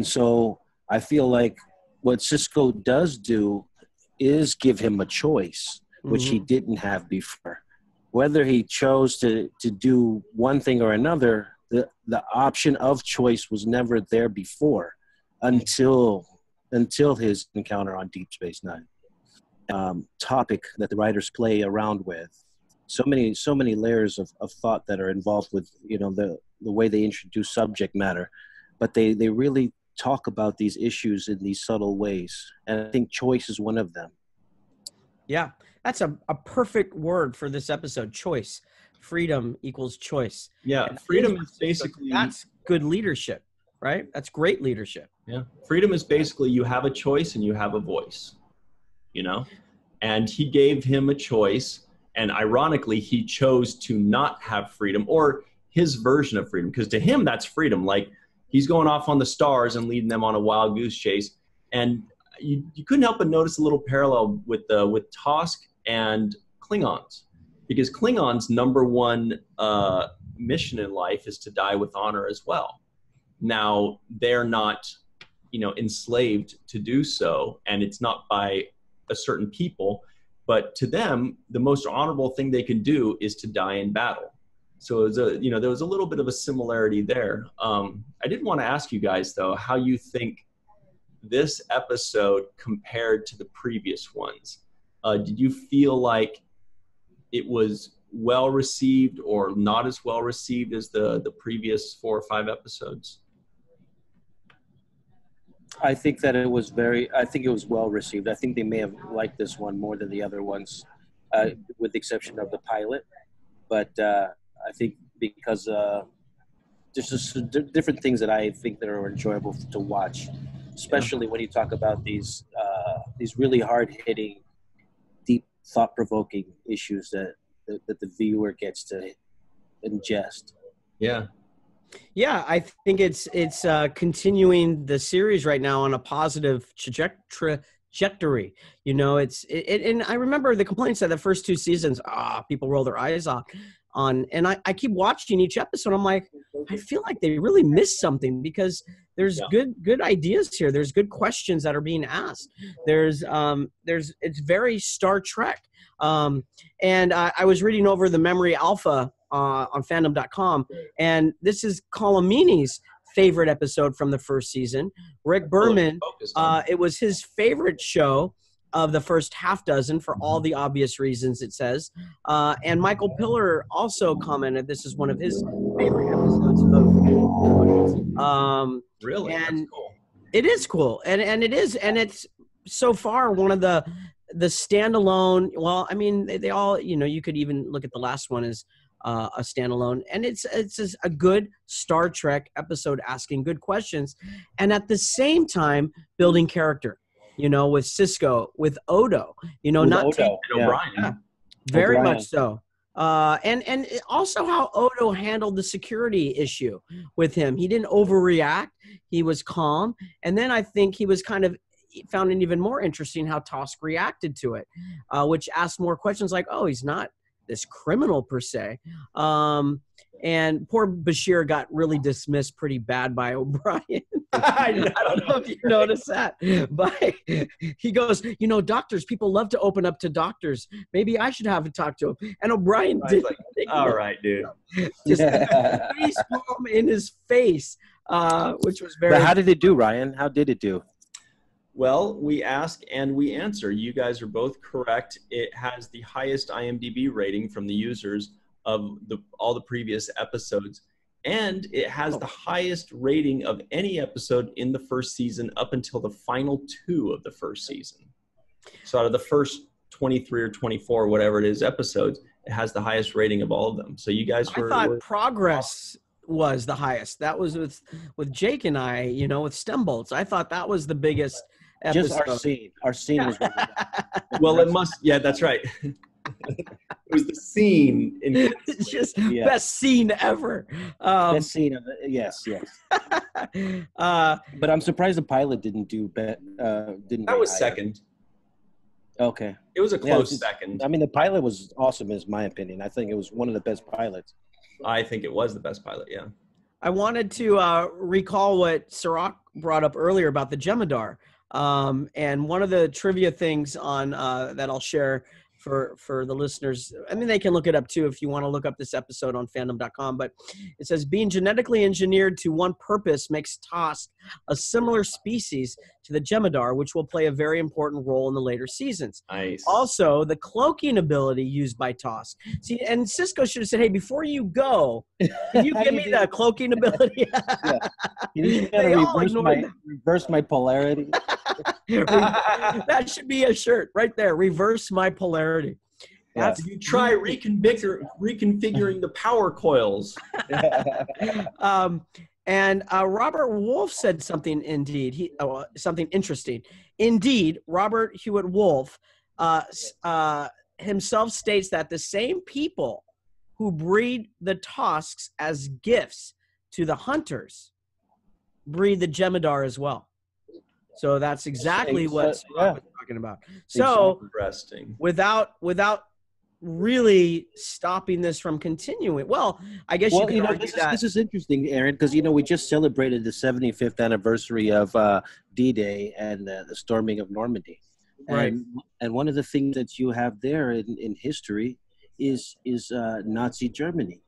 Speaker 3: so I feel like what Sisko does do is give him a choice, which he didn't have before. Whether he chose to do one thing or another, the option of choice was never there before until his encounter on Deep Space Nine. Topic that the writers play around with. So many layers of thought that are involved with, you know, the way they introduce subject matter, but they really talk about these issues in these subtle ways. And I think choice is one of them.
Speaker 2: Yeah, that's a perfect word for this episode, choice. Freedom equals choice.
Speaker 1: Yeah,
Speaker 2: And
Speaker 1: freedom is basically...
Speaker 2: That's good leadership, right? That's great leadership.
Speaker 1: Yeah, freedom is basically you have a choice and you have a voice, you know? And he gave him a choice, and ironically, he chose to not have freedom, or his version of freedom, because to him, that's freedom. Like, he's going off on the stars and leading them on a wild goose chase. And you couldn't help but notice a little parallel with Tosk and Klingons, because Klingons' number one mission in life is to die with honor as well. Now, they're not, enslaved to do so, and it's not by a certain people, but to them, the most honorable thing they can do is to die in battle. So it was there was a little bit of a similarity there. I did want to ask you guys, though, how you think this episode compared to the previous ones. Did you feel like it was well received or not as well received as the previous 4 or 5 episodes?
Speaker 3: I think that it was well received. I think they may have liked this one more than the other ones, with the exception of the pilot. But I think because there's just different things that I think that are enjoyable to watch, especially when you talk about these really hard-hitting, deep, thought-provoking issues that the viewer gets to ingest.
Speaker 1: Yeah.
Speaker 2: Yeah, I think it's continuing the series right now on a positive trajectory. And I remember the complaints that the first 2 seasons, people roll their eyes on, and I keep watching each episode. I'm like, I feel like they really missed something, because there's good ideas here. There's good questions that are being asked. It's very Star Trek. And I was reading over the Memory Alpha on fandom.com, and this is Colomini's favorite episode from the first season. Rick Berman, it was his favorite show of the first half dozen for all the obvious reasons, it says. And Michael Piller also commented this is one of his favorite episodes of
Speaker 1: really?
Speaker 2: And
Speaker 1: that's cool.
Speaker 2: It is cool. And it's so far one of the standalone, well, I mean, they all, you could even look at the last one as a standalone, and it's just a good Star Trek episode asking good questions, and at the same time building character, with Sisko, with Odo, not
Speaker 3: Odo.
Speaker 1: O'Brien.
Speaker 2: Yeah, very
Speaker 3: O'Brien.
Speaker 2: much so. And also how Odo handled the security issue with him. He didn't overreact. He was calm. And then I think he was found it even more interesting how Tosk reacted to it, which asked more questions like, he's not this criminal per se. And poor Bashir got really dismissed pretty bad by O'Brien. I don't know if you noticed that, but he goes, doctors, people love to open up to doctors. Maybe I should have a talk to him. And O'Brien did.
Speaker 1: Like, all right, dude.
Speaker 2: Just face palm in his face, which was very.
Speaker 3: But how did it do, Ryan? How did it do?
Speaker 1: Well, we ask and we answer. You guys are both correct. It has the highest IMDb rating from the users of all the previous episodes, and it has the highest rating of any episode in the first season up until the final 2 of the first season. So out of the first 23 or 24, whatever it is, episodes, it has the highest rating of all of them. So you guys were...
Speaker 2: I thought Progress was the highest. That was with Jake and I, with stem bolts. I thought that was the biggest episode.
Speaker 3: Just our scene was
Speaker 1: well, it must... Yeah, that's right. It was the scene.
Speaker 2: It's just best scene ever.
Speaker 3: Best scene of it. Yes. But I'm surprised the pilot didn't do better.
Speaker 1: That was second.
Speaker 3: Okay.
Speaker 1: It was a close second.
Speaker 3: I mean, the pilot was awesome, is my opinion. I think it was one of the best pilots.
Speaker 1: I think it was the best pilot, yeah.
Speaker 2: I wanted to recall what Cirroc brought up earlier about the Jemadar. And one of the trivia things on that I'll share for the listeners. I mean, they can look it up too if you want to look up this episode on fandom.com. But it says, being genetically engineered to one purpose makes Tosk a similar species to the Jem'Hadar, which will play a very important role in the later seasons.
Speaker 1: Nice.
Speaker 2: Also, the cloaking ability used by Tosk. See, and Sisko should have said, hey, before you go, can you give me the cloaking ability?
Speaker 3: Yeah. You gotta reverse my polarity.
Speaker 2: That should be a shirt right there. Reverse my polarity.
Speaker 1: That's, you try reconfiguring the power coils.
Speaker 2: And Robert Wolf said something. Indeed, something interesting. Indeed, Robert Hewitt Wolf himself states that the same people who breed the Tosks as gifts to the hunters breed the Jem'Hadar as well. So that's exactly what Cirroc was talking about. So
Speaker 1: interesting.
Speaker 2: Without really stopping this from continuing, well, I guess you could argue that
Speaker 3: this is interesting, Aaron, because we just celebrated the 75th anniversary of D-Day and the storming of Normandy,
Speaker 2: right?
Speaker 3: And one of the things that you have there in history is Nazi Germany,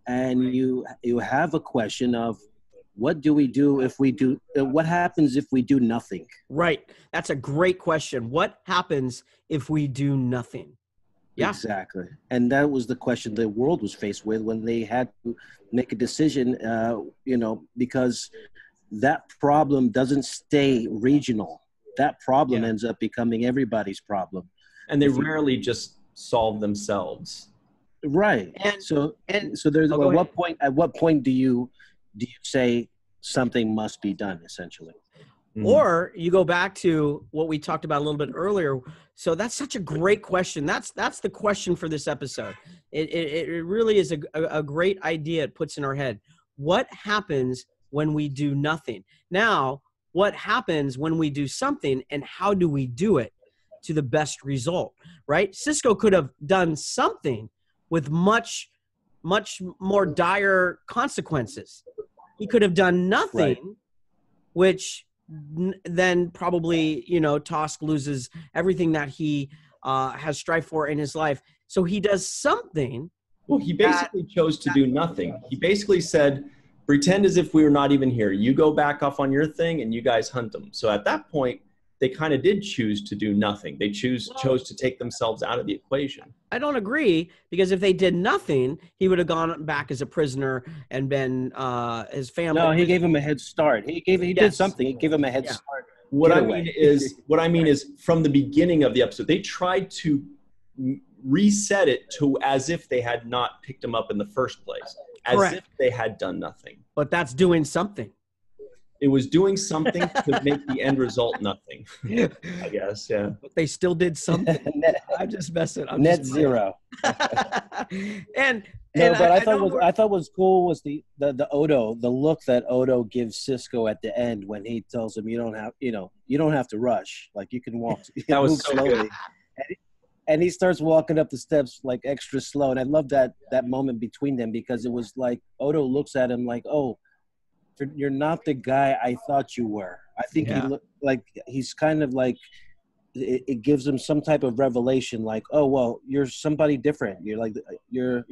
Speaker 3: and you have a question of, what do we do if we do? What happens if we do nothing?
Speaker 2: Right. That's a great question. What happens if we do nothing? Yeah.
Speaker 3: Exactly. And that was the question the world was faced with when they had to make a decision, because that problem doesn't stay regional. That problem ends up becoming everybody's problem.
Speaker 1: And they rarely just solve themselves.
Speaker 3: Right. So there's at what point do you say something must be done, essentially?
Speaker 2: Or you go back to what we talked about a little bit earlier. So that's such a great question. That's the question for this episode. It really is a great idea it puts in our head. What happens when we do nothing? Now, what happens when we do something, and how do we do it to the best result, right? Sisko could have done something with much more dire consequences. He could have done nothing, which then probably, Tosk loses everything that he has strived for in his life. So he does something.
Speaker 1: Well, he basically chose to do nothing. He basically said, pretend as if we were not even here. You go back off on your thing and you guys hunt them. So at that point, they kind of did choose to do nothing. They chose to take themselves out of the equation.
Speaker 2: I don't agree, because if they did nothing, he would have gone back as a prisoner and been his family.
Speaker 3: No, he gave him a head start. He did something. He gave him a head start.
Speaker 1: What I mean is from the beginning of the episode, they tried to reset it to as if they had not picked him up in the first place, as if they had done nothing.
Speaker 2: But that's doing something.
Speaker 1: It was doing something to make the end result nothing, I guess. Yeah.
Speaker 2: But they still did something. I'm just messing.
Speaker 3: Net zero.
Speaker 2: and
Speaker 3: I thought was cool was the Odo, the look that Odo gives Sisko at the end when he tells him, you don't have to rush. Like, you can walk.
Speaker 1: That was so slowly. Good.
Speaker 3: And he starts walking up the steps like extra slow. And I love that moment between them, because it was like Odo looks at him like, oh, you're not the guy I thought you were. I think he looked like he's kind of like, it gives him some type of revelation, like, oh, well, you're somebody different. You're like, you're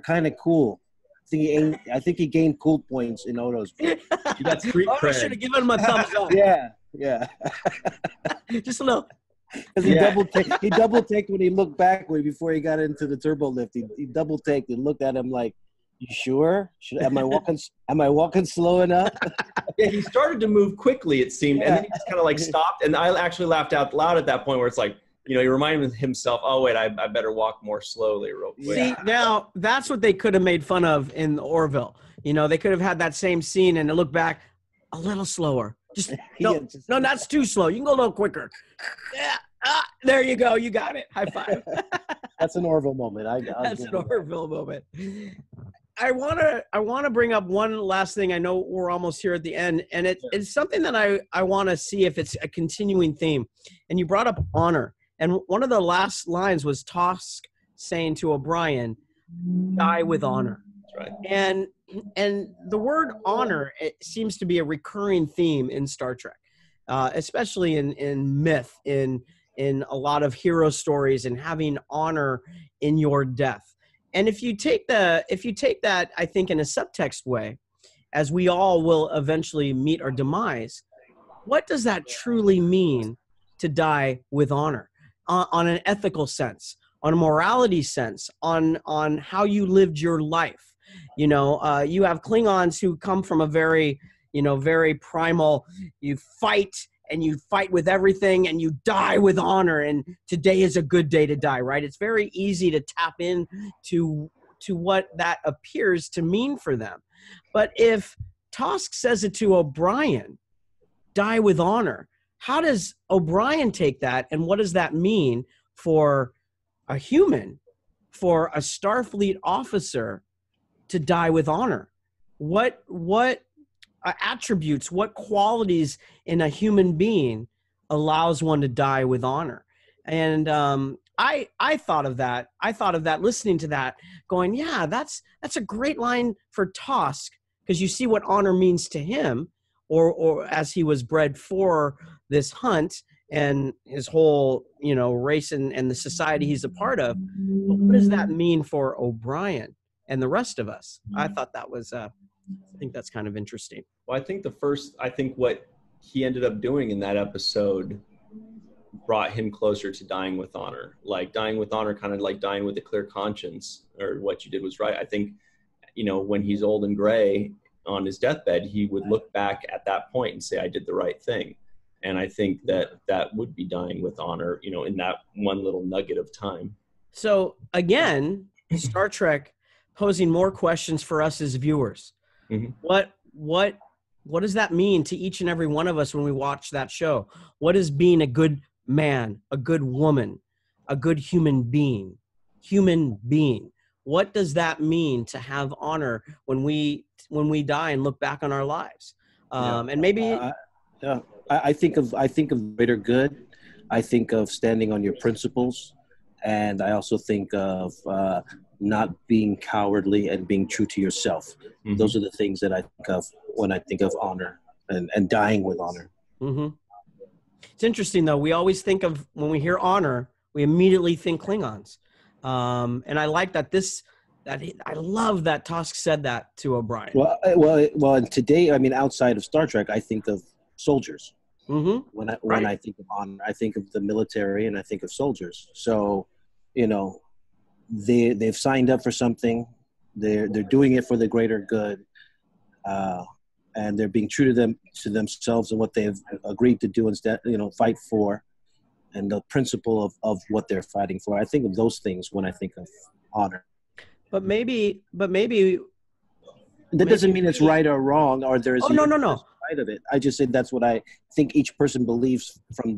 Speaker 3: kind of cool. I think he gained cool points in Odo's book.
Speaker 1: You got street cred.
Speaker 2: I should have given him a thumbs up.
Speaker 3: Yeah.
Speaker 2: Just a little.
Speaker 3: Because he double taked when he looked backward before he got into the turbo lift. He double taked and looked at him like, you sure? Am I walking slow enough?
Speaker 1: Yeah, he started to move quickly, it seemed, and then he just kind of like stopped. And I actually laughed out loud at that point, where it's like, he reminded himself, oh wait, I better walk more slowly real quick.
Speaker 2: See, now that's what they could have made fun of in Orville. They could have had that same scene and look back a little slower. No, that's too slow. You can go a little quicker. Yeah. There you go. You got it. High five.
Speaker 3: That's an Orville moment.
Speaker 2: That's an Orville moment. I want to bring up one last thing. I know we're almost here at the end, and it's something that I want to see if it's a continuing theme. And you brought up honor, and one of the last lines was Tosk saying to O'Brien, "Die with honor."
Speaker 1: That's right.
Speaker 2: And the word honor, it seems to be a recurring theme in Star Trek, especially in myth, in in a lot of hero stories and having honor in your death. And if you take that, I think, in a subtext way, as we all will eventually meet our demise, what does that truly mean to die with honor on an ethical sense, on a morality sense, on how you lived your life? You know, you have Klingons who come from a very, very primal, you fight with everything and you die with honor, and today is a good day to die, right? It's very easy to tap in to what that appears to mean for them. But if Tosk says it to O'Brien, die with honor, how does O'Brien take that, and what does that mean for a human, for a Starfleet officer to die with honor? What attributes, what qualities in a human being allows one to die with honor? And I thought of that. I thought of that listening to that, going, yeah, that's a great line for Tosk, because you see what honor means to him, or as he was bred for this hunt and his whole, race and the society he's a part of. But what does that mean for O'Brien and the rest of us? I thought that was, I think that's kind of interesting.
Speaker 1: Well, I think what he ended up doing in that episode brought him closer to dying with honor. Like dying with honor, kind of like dying with a clear conscience, or what you did was right. I think, when he's old and gray on his deathbed, he would look back at that point and say, I did the right thing. And I think that would be dying with honor, in that one little nugget of time.
Speaker 2: So again, Star Trek posing more questions for us as viewers.
Speaker 1: Mm-hmm.
Speaker 2: What does that mean to each and every one of us when we watch that show? What is being a good man, a good woman, a good human being? What does that mean to have honor when we die and look back on our lives? And maybe
Speaker 3: I think of greater good. I think of standing on your principles, and I also think of not being cowardly and being true to yourself. Mm-hmm. Those are the things that I think of when I think of honor and dying with honor.
Speaker 2: Mm-hmm. It's interesting, though. We always think of, when we hear honor, we immediately think Klingons. And I like that I love that Tosk said that to O'Brien.
Speaker 3: Well, and today, I mean, outside of Star Trek, I think of soldiers.
Speaker 2: Mm-hmm.
Speaker 3: When I think of honor, I think of the military and I think of soldiers. So, they've signed up for something. They're doing it for the greater good, and they're being true to themselves and what they've agreed to do instead, fight for, and the principle of what they're fighting for. I think of those things when I think of honor.
Speaker 2: But maybe
Speaker 3: that doesn't mean it's right or wrong, or there's
Speaker 2: no.
Speaker 3: Right of it. I just said that's what I think each person believes from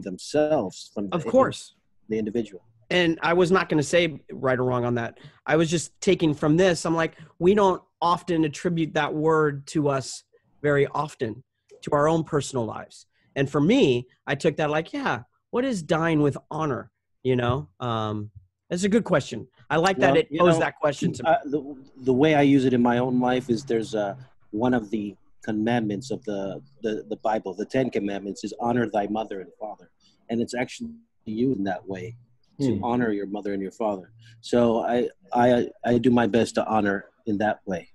Speaker 3: themselves, the individual.
Speaker 2: And I was not going to say right or wrong on that. I was just taking from this. I'm like, we don't often attribute that word to us very often, to our own personal lives. And for me, I took that like, yeah, what is dying with honor? It's a good question. I like that it posed that question to me.
Speaker 3: The way I use it in my own life is there's one of the commandments of the Bible, the 10 Commandments, is honor thy mother and father. And it's actually used in that way, to honor your mother and your father. So I do my best to honor in that way.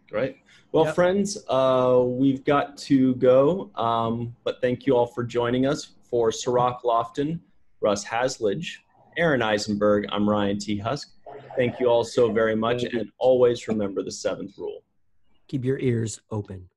Speaker 1: Great. Well, friends, we've got to go. But thank you all for joining us. For Cirroc Lofton, Russ Hasledge, Aron Eisenberg, I'm Ryan T. Husk. Thank you all so very much. And always remember the 7th rule.
Speaker 2: Keep your ears open.